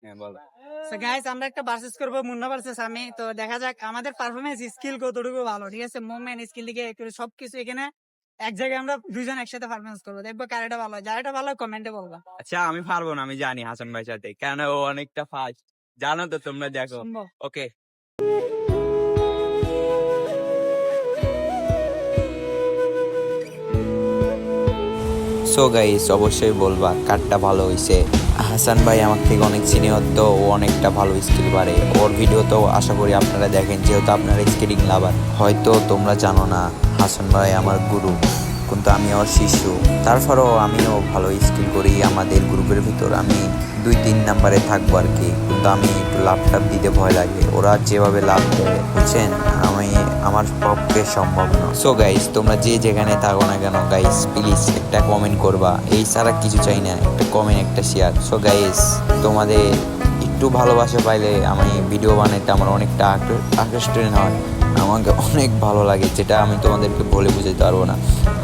হ্যাঁ বলো। So guys আমরা একটা ভার্সেস করব মুন্না ভার্সেস আমি। তো দেখা যাক আমাদের পারফরমেন্স স্কিল কতটুকু ভালো, ঠিক আছে? মুভমেন্ট স্কিল দিকে একটু সবকিছু এখানে এক জায়গায় আমরা দুইজন একসাথে পারফরমেন্স করবো, দেখবো কারটা ভালো হয়। যারটা ভালো কমেন্টে বলবা। আচ্ছা আমি পারবো না, আমি জানি হাসান ভাইয়ের সাথে, কেন ও অনেকটা ফাস্ট, জানো তো তোমরা, দেখো। শুনবো। ওকে। সো গাইস অবশ্যই বলবা কারটা ভালো হইছে। হাসান ভাই আমার থেকে অনেক সিনিয়র, তো ও অনেকটা ভালো স্কিল পারে। ওর ভিডিও তো আশা করি আপনারা দেখেন, যেহেতু আপনারা স্কেটিং লাভার। হয়তো তোমরা জানো না হাসান ভাই আমার গুরু, কিন্তু আমি ওর শিষ্য। তারপরেও আমিও ভালো স্কিল করি। আমাদের গ্রুপের ভিতর আমি 2-3 নাম্বারে থাকবো আর কি, কিন্তু আমি একটু লাভ টাভ দিতে ভয় লাগে। ওরা যেভাবে লাভ দেয় বুঝছেন, আমার পক্ষে সম্ভব না। সো গাইস তোমরা যে যেখানে থাকো না কেন গাইস, প্লিজ একটা কমেন্ট করবা, এই ছাড়া কিছু চাই না, একটা কমেন্ট একটা শেয়ার। সো গাইস তোমাদের একটু ভালোবাসা পাইলে আমি ভিডিও বানাইতে আমার অনেকটা আকৃষ্ট হয়, আমাকে অনেক ভালো লাগে, যেটা আমি তোমাদেরকে বলে বুঝাইতে পারবো না।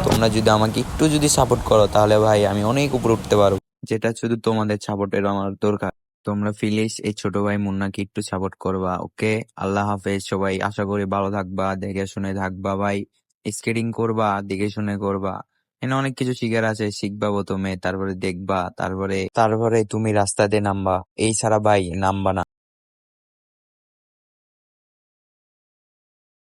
তোমরা যদি আমাকে একটু যদি সাপোর্ট করো তাহলে ভাই আমি অনেক উপরে উঠতে পারবো, যেটা শুধু তোমাদের সাপোর্টের আমার দরকার। তোমরা প্লিজ এই ছোট ভাই মুন্নাকে একটু সাপোর্ট করবা। ওকে, আল্লাহ হাফেজ সবাই, আশা করি ভালো থাকবা, দেখে শুনে থাকবা ভাই। স্কেটিং করবা, দেখে শুনে করবা। এখানে অনেক কিছু শিখার আছে, শিখবা প্রথমে, তারপরে দেখবা, তারপরে তুমি রাস্তা দিয়ে নামবা, এই ছাড়া ভাই নামবা না।